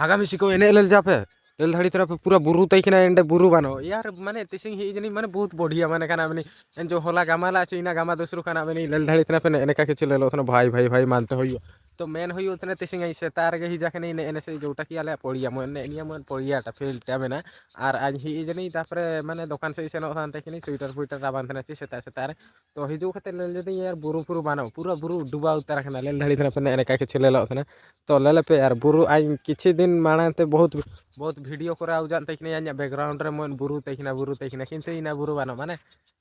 आगामी सिको एने लेल जापे लेल धाड़ी तरफ पूरा बुरु तैखना एंडे बुरु बानो यार माने तिसिंग ही जनी माने बहुत बढ़िया माने काना बनी एन जो होला गामाला चीना गामा दूसरो काना बनी लेल धाड़ी तरफ एने का के चले लो भाई भाई भाई मानते होइयो तो मेन होई उतने तिसिंग ऐसे तार के ही जाके नहीं एने से जोटा की आले पड़िया मन एनिया मन पड़िया ता फील्ड ता मेना आर आज ही जनी तापरे माने दुकान से सेनो थान तकिनी स्वेटर स्वेटर राबान थे से तार तो हिजू खते लेल जदी यार बुरु पुरु बानो पूरा बुरु डुबा उतार खना लेल धाड़ी तरफ एने का के चले लो तो लेले पे यार बुरु आज किछि दिन मानते बहुत बहुत वीडियो करा उजान तकिनी बैकग्राउंड रे मन बुरु तकिना किनसे इना बुरु बानो माने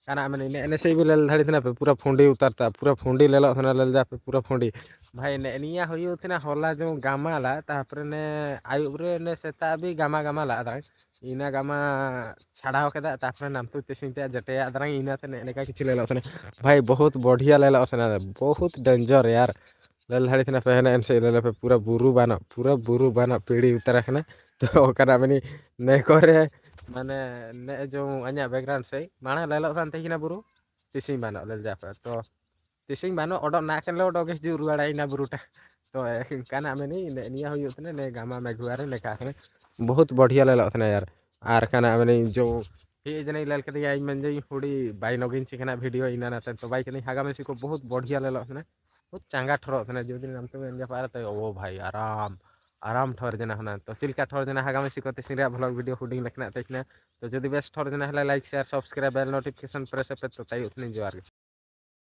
काना मैंने एने से भी लेल धाड़ी पे पूरा फुंडी उतारता पूरा फुंडी ले लो लेल जा पे पूरा फुंडी भाई ने निया होई उतना होला जो गामाला तापरे ने आयुरे ने सेता भी गामा गामा ला दा इना गामा छाड़ाव केदा तापरे नाम तो तेसिंते जटे आदरा इना ते ने का किछि ले लो भाई बहुत बढ़िया ले लो बहुत डेंजर यार लेल धाड़ी थे पहने एन से ले पे पूरा बुरु बाना पीढ़ी उतर रखना तो ओकरा मनी ने करे माने ने जो अኛ बैकग्राउंड से माना लेलो थान तकिना बुरु तिसिंग बानो लेल जापे तो तिसिंग बानो ओडो ना केन लो ओडो के जु रुवाड़ा इना बुरुटा तो काना मनी निया होई उतने ने गामा मेघुआरे ने का बहुत बढ़िया लेलो थने यार आर काना मनी जो हे जने लेल के आई मन जई हुडी बाई नगिन सिकना वीडियो इना ना तो बाई के हागा में सिको बहुत बढ़िया लेलो थने बहुत चांगा ठरो थने जो दिन नाम तो एंजा पार तो ओ भाई आराम आराम ठर जना हना तो चिलका ठर जना हागा में सिको ते सिंगा ब्लॉग वीडियो हुडिंग लेखना तेखना तो जदि बेस्ट ठर जना हला like share subscribe bell notification press पे तो ताई उतनी जो आर